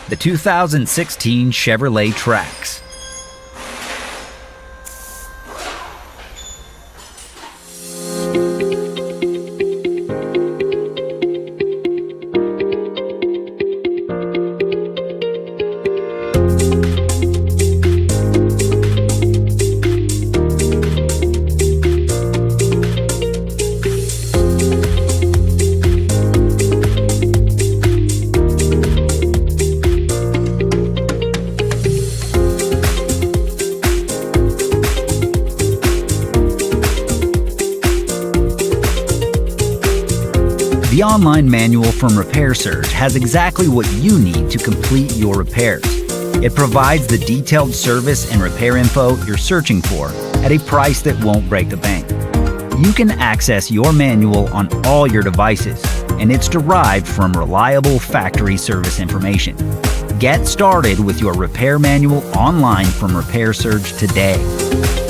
the 2016 Chevrolet Trax. The online manual from Repair Surge has exactly what you need to complete your repairs. It provides the detailed service and repair info you're searching for at a price that won't break the bank. You can access your manual on all your devices, and it's derived from reliable factory service information. Get started with your repair manual online from Repair Surge today.